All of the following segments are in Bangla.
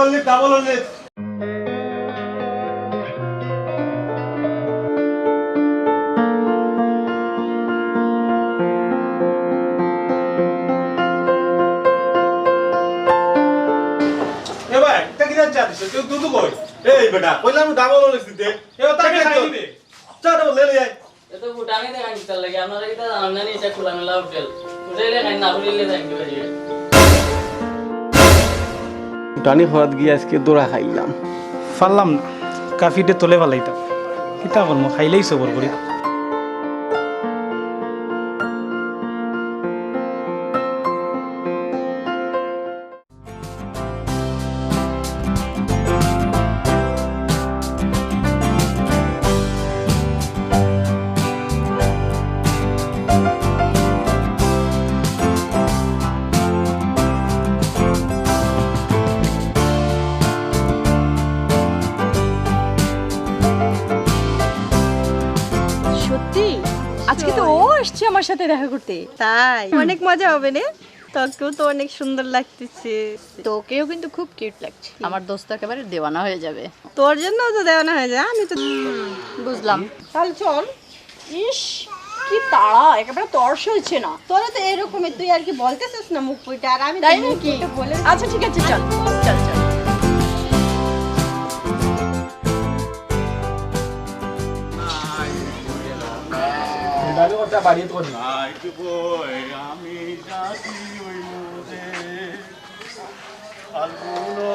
only double only. দুধ কই এই বেটা কইলাম ডাবল হলে দিতে এবার তাকে খাই দিবে চা ডাবল লে যায় এত গুটানি দেখান কি লাগে আপনারা কি জানেন না এটা খোলামেলা হোটেল হোটেলে খাই না হইলে যাই কি বাড়ি গুটানি খাওয়াত গিয়ে আজকে দোড়া খাইলাম পারলাম না কাফিতে তোলে ভালাইতাম কিতা বলবো খাইলেই সবর করি আজকে তো ও আসছে আমার সাথে দেখা করতে তাই অনেক মজা হবে না তোকেও তো অনেক সুন্দর লাগতেছে তোকেও কিন্তু খুব কিউট লাগছে আমার দোস্ত একেবারে দেওয়ানা হয়ে যাবে তোর জন্য তো দেওয়ানা হয়ে যায় আমি তো বুঝলাম তাহলে চল ইস কি তাড়া একেবারে তর্স হচ্ছে না তোরা তো এরকমই তুই আর কি বলতেছিস না মুখ পুইটা আর আমি তাই নাকি বলে আচ্ছা ঠিক আছে চল চল চল ডালে ওটা বাড়িয়ে তো না আইতে কই আমি যাচ্ছি ওই মোদে আলগুলো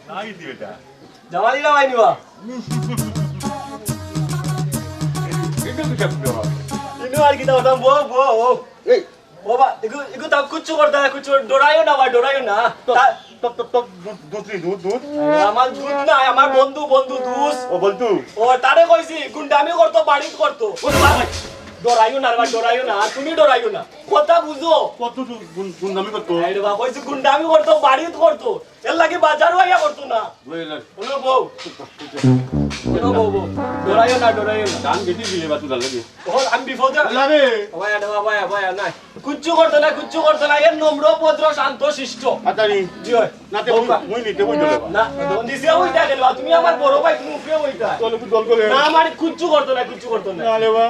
নাই দিবেটা জামালি না বাইনিবা এটা কি করছো ইনো আর কি দাও বো বো এই বাবা এগো তা কুচু করতে কুচু ডরাইও না ভাই ডরাইও না টপ টপ টপ দুধ দুধ আমার দুধ না আমার বন্ধু বন্ধু দুস ও বন্ধু ও তারে কইছি গুন্ডামি করতো বাড়িত করতো ডরাইও না ভাই ডরাইও না তুমি ডরাইও না কথা বুঝো কত গুন্ডামি করতো আরে বাবা কইছি গুন্ডামি করতো বাড়িত করতো এর লাগি বাজারও আইয়া করতো না বলো বউ ডরাইও না গান গেটি দিলে বা তুই লাগে ও আমি বিপদে লাগে ভাই ভাই ভাই না কুচ্চু করতো না এর নম্র ভদ্র শান্ত শিষ্ট আতারি জি হয় নাতে মই নিতে বই দিলে না দন দিছে ওইটা গেল তুমি আমার বড় ভাই তুমি উপরে ওইটা চল একটু দল করে না আমার কুচ্চু করতো না আরে বাবা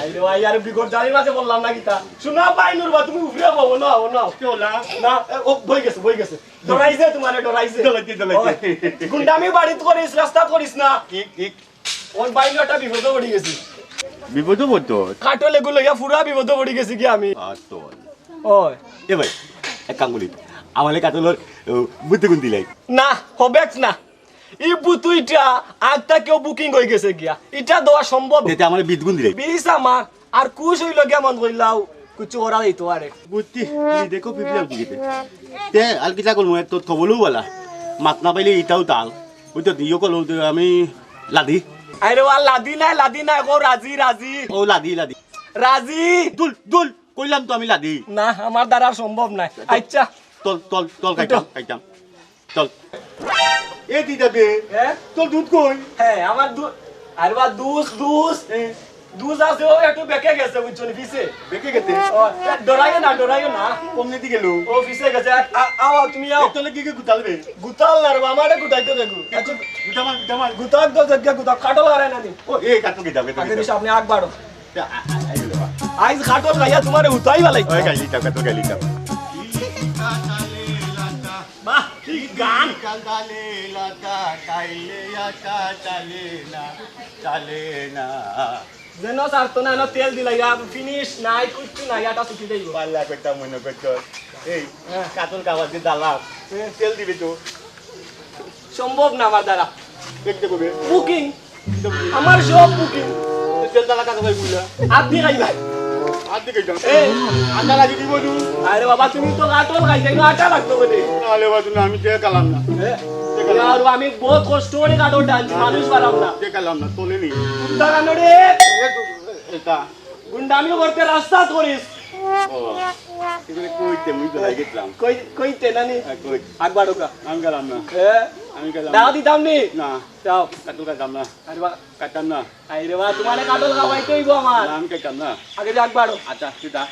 আইরে ভাই আর বিগড় জানি না যে বললাম না কিতা শোনা বাইনুর বা তুমি উপরে বলো না কেওলা না ও বই গেছে ডরাইছে তোমারে ডরাইছে দলাইতে গুন্ডামি বাড়িত করিস রাস্তা করিস না ঠিক ওই বাইনুরটা বিপদে পড়ে গেছি বিপদে পড়তো কাটল এগুলো ইয়া পুরা বিপদে পড়ে গেছি কি আমি আতল ওই এ ভাই এক কাম করি আমালে কাটলর বুদ্ধি গুণ দিলাই না হবেক্স না এই বুতুইটা আগটা কেউ বুকিং হয়ে গেছে গিয়া এটা দেওয়া সম্ভব এটা আমার বিদগুণ দিলাই বিশ আমার আর কুশ হইল গিয়া মন কইলাও কুচু করা দিত আরে বুদ্ধি দেখো পিপলাম কি গেতে তে আর কিটা কল মই তো থবলু বলা মাত না পাইলে ইটাও তাল ওই তো দিও কল আমি লাদি আরে ওয়া লাদি না গো রাজি ও লাদি রাজি দুল কইলাম তো আমি লাদি না আমার দ্বারা সম্ভব নাই আচ্ছা তল কাইতাম চল এ দি যাবে হ্যাঁ তোর দুধ কই হ্যাঁ আমার দুধ আর বা দুধ আছে ও একটু বেঁকে গেছে বুঝছনি পিছে বেঁকে গেছে ডরাইও না কমনে দি গেল ও পিছে গেছে আও তুমি আও তোলে কি গুতালবে গুতাল না রে আমারে গুতাইতে দেখো আচ্ছা গুতাল তো জায়গা গুতা কাটল আরে না দি ও এ কাটল কি যাবে আগে দিছ আপনি আগ বাড়ো আইজ কাটল গাইয়া তোমারে উতাই ভালাই ওই গাইলি তা বাহ কি গান কালদালে লাতা কাইলে আটা চালে না যেন সারতো না তেল দিলাইয়া ফিনিশ নাই কুচ্চু নাই আটা সুকি দেইব পাল্লা কইতা মনে কইতো এই কাতল কাবাদ দি দালাম তেল দিবি তো সম্ভব না আমার দ্বারা দেখতে কবে বুকিং আমার সব বুকিং তেল দালা কাটা কই বুলা আপনি খাইলাই আদি কইতাম এই আটা লাগি দিব তু আরে বাবা তুমি তো কাটল খাইছাই না আটা লাগতো বলে আলে বাবা তুমি আমি তে কালাম না আর আমি বহুত কষ্ট করে কাটল ডালছি মানুষ বাড়াম না তে কালাম না তোলে নি দাঁড়ানো রে এটা গুন্ডামি করতে রাস্তা করিস ও এগুলো কইতে মুই তো লাগেতলাম কইতে নানি কই আগবাড়ো কা আমি গেলাম না আমি গেলাম দাও দিতাম নি না যাও কাটল কাটাম না আরে বা কাটাম না আইরে বা তোমারে কাটল খাওয়াইতে হইবো আমার আমি কাটাম না আগে যা আগবাড়ো আচ্ছা সিধা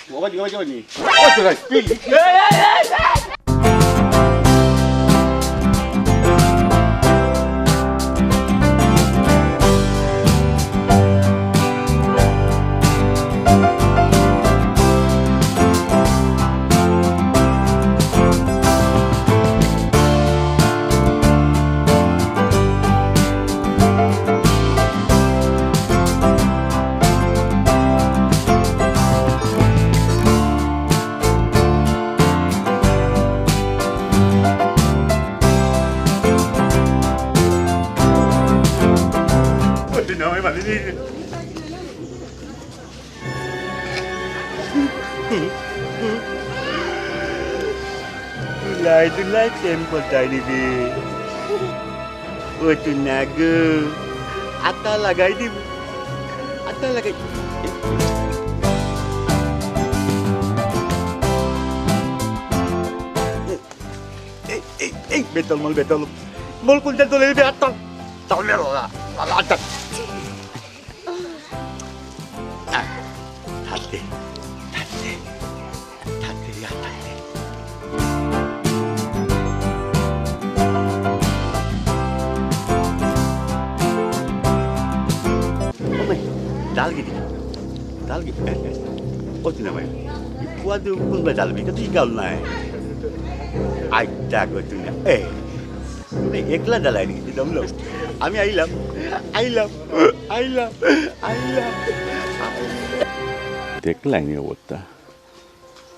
বাবা দিও যাও নি ও তো please Tulay tempo tayo ni O tunago. Ata lagay di. Ata lagay. Betul mal betul. Mal kunjal tu lebih atas. Tahu le rola. Atas. Hati. Hati. Hati ya hati. Dal gitu. Dal gitu. Oh tu namanya. Waduh pun badal gitu tinggal naik. Ada kau tu nak. Ni ekla dalai ni kita belum. Ami I love. দেখলাই নি অবস্থা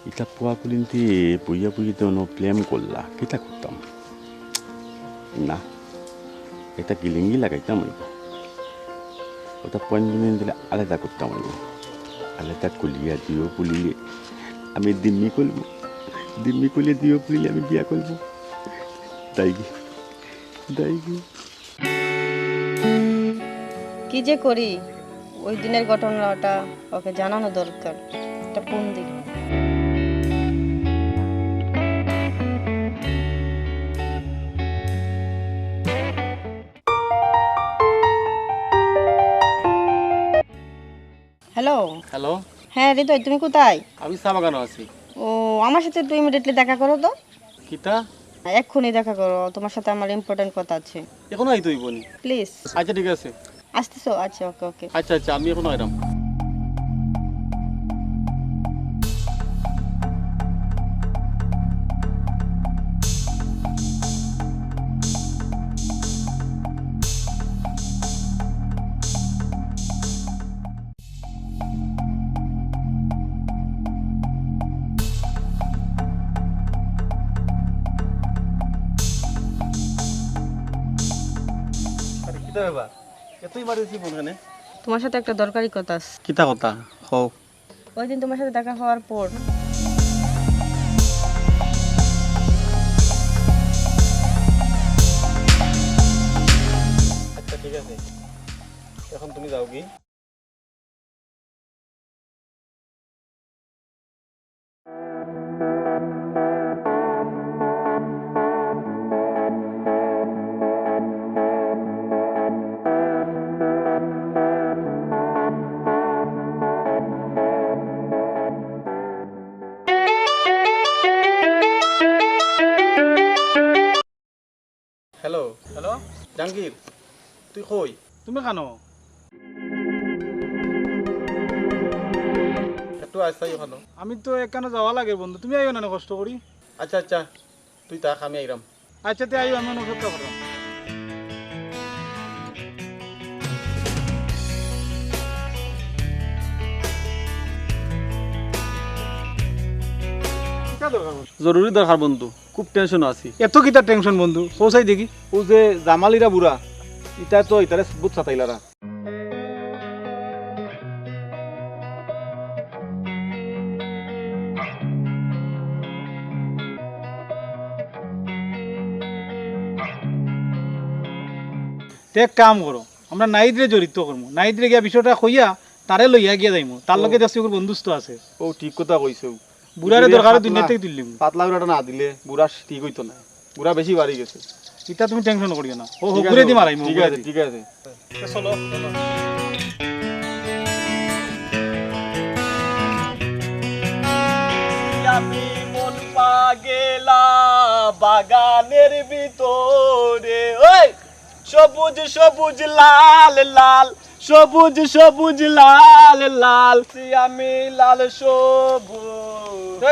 এটা পোয়া কুলিন্তি বুইয়া বুইতে অন্য প্লেম করলা কিতা করতাম না এটা গিলিঙ্গি লাগাইতাম হইব ওটা পয়েন্ট গুলিয়ে দিলে আলাদা করতাম হইব আলাদা কুলিয়া দিও পুলিলে আমি দিম্মি করলে দিও পুলিলে আমি বিয়া করব তাই কি কি যে করি ওই দিনের ঘটনাটা ওকে জানানো দরকার এটা কোন দিন হ্যালো হ্যালো হ্যাঁ হৃদয় তুমি কোথায় আমি চা বাগানো আছি ও আমার সাথে একটু ইমিডিয়েটলি দেখা করো তো কিতা এক্ষুনি দেখা করো তোমার সাথে আমার ইম্পর্টেন্ট কথা আছে এখনো আইতে হইব নি প্লিজ আচ্ছা ঠিক আছে আসতেছো আচ্ছা ওকে ওকে আচ্ছা আমি এখনো আইরাম তোমার সাথে একটা দরকারি কথা আছে কিতা কথা হও ওই দিন তোমার সাথে দেখা হওয়ার পর আচ্ছা ঠিক আছে এখন তুমি যাও কি হ্যালো জাহাঙ্গীর তুই কই তুমি কেন একটু আসতাই ওখানে আমি তো এখানে যাওয়া লাগে বন্ধু তুমি আইও না কষ্ট করি আচ্ছা তুই তাক আমি আইরাম আচ্ছা তে আইও আমি অপেক্ষা করলাম জরুরি দরকার বন্ধু খুব টেনশন আছি এত কিতা টেনশন বন্ধু পৌঁছাই দেখি ও যে জামালিরা বুড়া ইটা তো ইতারে বুত সাতাইলারা এক কাম করো আমরা নাইদরে জড়িত করবো নাইদরে গিয়া বিষয়টা কইয়া তারে লইয়া গিয়া যাইমু তার লগে দেখছি ওর বন্ধুত্ব আছে ও ঠিক কথা কইছো বুড়ারে দরকার দুনিয়া থেকে তুললিম পাতলা বুড়াটা না দিলে বুড়া ঠিক হইতো না বুড়া বেশি বাড়ি গেছে এটা তুমি টেনশন করিও না ও ঘুরে দি মারাইমু ঠিক আছে চলো আমি মন পাগেলা বাগানের ভিতরে ওই সবুজ সবুজ লাল লাল সবুজ সবুজ লাল লাল আমি লাল সবুজ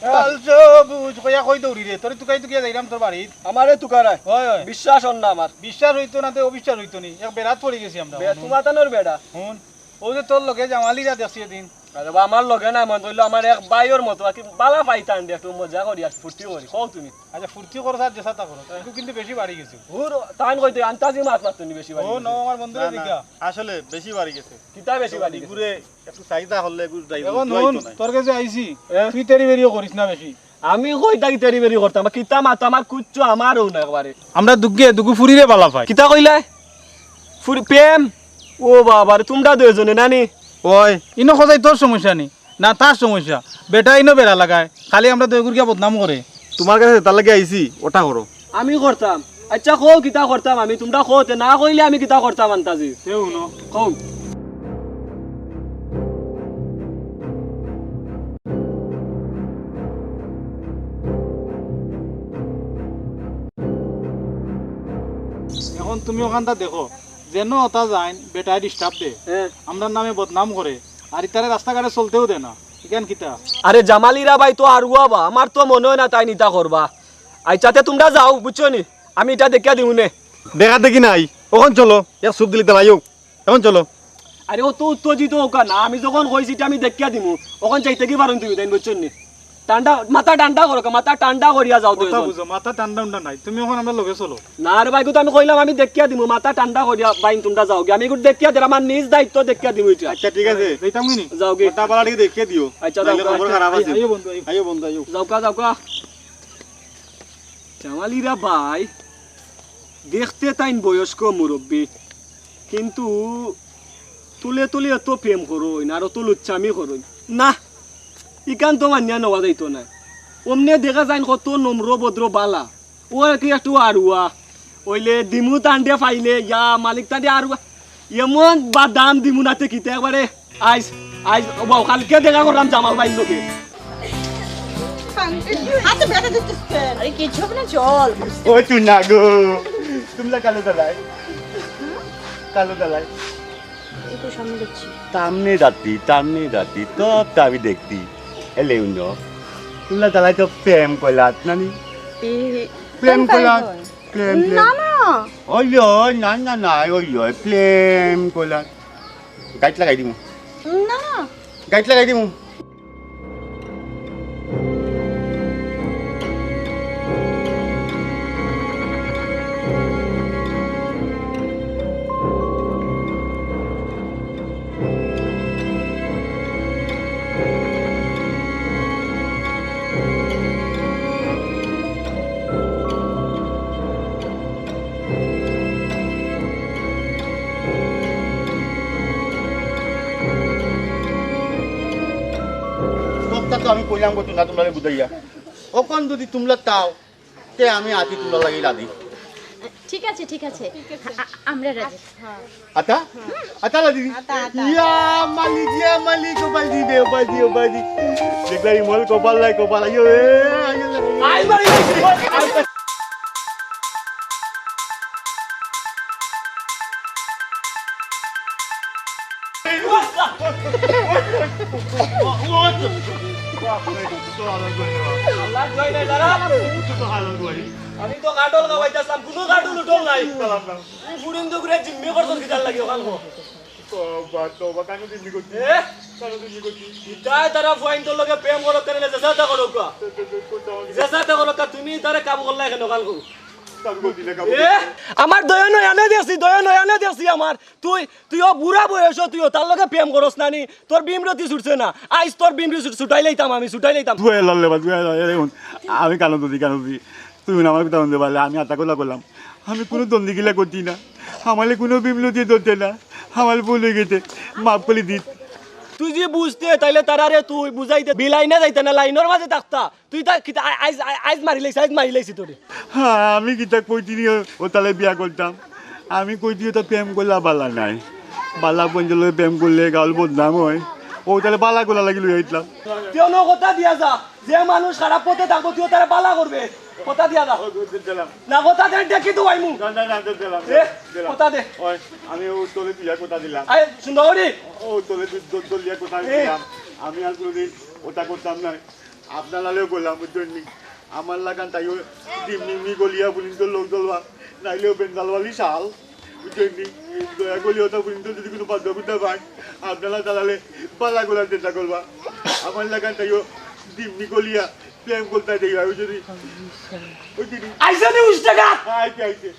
লাল সবুজ কইয়া কই দৌড়ি রে তোর তুকাই তুকিয়া যাইরাম তোর বাড়ি আমারে তুকারায় হয় হয় বিশ্বাস হন না আমার বিশ্বাস হইতো না তো অবিশ্বাস হইতো নি এক বেরাত পড়ে গেছি আমরা তোমাতানোর বেড়া হুন ও যে তোর লগে জামালিরা দেখছি দিন আরে বা আমার লগে না মন হইলো আমার এক বাইর মতো কি বালা পাইতান দে একটু মজা করি আর ফুর্তি করি কও তুমি আচ্ছা ফুর্তি করো স্যার যেটা করো একটু কিন্তু বেশি বাড়ি গেছে হুর তান কইতে আন্তাজি মাছ মারতো নি বেশি বাড়ি ও নো আমার বন্ধুরে দেখা আসলে বেশি বাড়ি গেছে কিতা বেশি বাড়ি ঘুরে একটু চাহিদা হলে এখন নুন তোর কাছে আইছি তুই তেরি বেরিও করিস না বেশি আমি কইতা কি তেরি বেরি করতাম কিতা মাতো আমার কুচ্চু আমারও না একবারে আমরা দুগু ফুরিরে বালা পাই কিতা কইলা ফুরি প্রেম ও বাবা রে তোমরা দুইজনে নানি ওই ইনো খোঁজাই তোর সমস্যা নেই না তার সমস্যা বেটা ইনো বেড়া লাগায় খালি আমরা দুগুর গিয়া বদনাম করে তোমার কাছে তার লাগে আইছি ওটা করো আমি করতাম আচ্ছা কও কিতা করতাম আমি তোমরা কওতে না কইলে আমি কিতা করতাম আন্তাজি তেও নো কও এখন তুমি ওখানটা দেখো যেন ওটা যাইন বেটায় ডিস্টার্ব দে আমরা নামে বদনাম করে আর ইতারে রাস্তাঘাটে চলতেও দে না ইকান কিতা আরে জামালিরা ভাই তো আরুয়া বা আমার তো মনে হয় না তাই নিতা করবা আইচাতে তোমরা যাও বুঝছো নি আমি এটা দেখিয়া দিও নে দেখা দেখি নাই ওখান চলো এক সুপ দিলি তালাইও এখন চলো আরে ও তো উত্তেজিত হোকা না আমি যখন কইছি এটা আমি দেখিয়া দিমু ওখান চাইতে কি পারুন তুমি তাই বুঝছো নি টান্ডা মাথা টান্ডা করো মাথা টান্ডা করিয়া যাও কথা বুঝো মাথা টান্ডা উন্ডা নাই তুমি ওখানে আমরা লগে চলো না রে ভাই তো আমি কইলাম আমি দেখিয়া দিমু মাথা টান্ডা করিয়া বাইন তোমরা যাও আমি গুড দেখিয়া দিলাম আমার নিজ দায়িত্ব দেখিয়া দিমু এটা আচ্ছা ঠিক আছে যাইতাম নি যাও গে ওটা পালা দিকে দেখে দিও আচ্ছা নাইলে যাও খবর খারাপ আছে আইও বন্ধু আইও বন্ধু আইও যাও কা জামালিরা ভাই দেখতে তাইন বয়স্ক মুরব্বী কিন্তু তুলে তুলে এত প্রেম করো না আর তো লুচ্ছামি করো না ইকান তো মানিয়া নেওয়া যাইতো না অমনে দেখা যায় কত নম্র ভদ্র বালা ও কি একটু আরুয়া ওইলে দিমু টান্ডে ফাইলে ইয়া মালিক টান্ডে আরুয়া এমন বা দাম দিমু নাতে কিতে একবারে আইস আইস বাউ কালকে দেখা করলাম জামাল ভাই লোকে আরে কিছু হবে না চল ওই তুই না গো তোমরা কালো দালাই একটু সামনে দেখছি তামনে যাতি তব তাবি দেখতি এলে উন্ন তোমরা তালাই তো প্রেম কইলাত নানি প্রেম কইলাত প্রেম না না ওই না ওই প্রেম কইলাত গাইড লাগাই দিমু না গাইড লাগাই দিমু সবটা তো আমি কইলাম গো তোমরা তোমরা বুঝাইয়া ওখান যদি তোমরা তাও তে আমি আতি তোমরা লাগি রাধি ঠিক আছে আমরা রাজি আতা লা দিদি ইয়া মালিক গোপাল দি দেখলাই মল গোপাল আইও আই বাড়ি আমি তো কাটল গাওয়াইতাছলাম কোনো কাটল উঠল নাই পুরিন দুগরে জিম্মি করছস কিদার লাগি ওখান কো তোবা কানু দিদি গতি ইতাই তারা পয়েন্ট লগে প্রেম করক করে জেসাতা করক জেসাতা করক তুমি তারে কাম করলা কেন ওখান কো আমার দয়া নয়ানে দেছি আমার তুইও বুড়া বয়স তুইও তার লগে প্রেম করস নানি তোর বিমরতি ছুটছে না আইস তোর বিমরতি ছুটাই লাইতাম আমি কানো দিদি তুমি আমার কথা শুনতে পারলে আমি আতা করলাম আমি কোনো দ্বন্দ্বী গিলা করছি না আমার কোনো বিমলতি ধরতে না আমার ভুল হয়ে গেছে মাফ করে দিত তুই যে বুঝতে তাইলে তারারে তুই বুঝাইতে বিলাই না যাইতে না লাইনের মাঝে থাকতা তুই তা আইজ মারি লাইছি তোরে হ্যাঁ আমি কিতা কইতি ও তাহলে বিয়া করতাম আমি কইতি তো প্রেম করলা বালা নাই বালা পঞ্চলে প্রেম করলে গাল বদনাম হয় ও তাহলে বালা গোলা লাগি লই আইতলাম তুই ন কথা দিয়া যা যে মানুষ খারাপ পথে থাকবো তুই তারা বালা করবে কথা দিয়া যা না কথা দে দেখি তো আইমু কথা দে আমি ও তোলে বিয়া কথা দিলাম আই সুন্দরী ও তোলে বিয়া কথা দিলাম আমি আর কোনদিন ওটা করতাম না আপনার লালেও বললাম বুঝছেন আমার লাগান তাইও ডিমনি গলিয়া বলিন তো লোক দলবা নাইলেও বেঞ্জালওয়ালি শাল বুঝছেন দয়া করলে ওটা পর্যন্ত যদি কোনো বাধ্যবিদ্যা পায় আপনারা চালালে পালা করার চেষ্টা করবা আমার লাগান তাইও দিমনি গলিয়া প্রেম করতে দেই যদি ওই দিন আইসা নি উস টাকা আইছে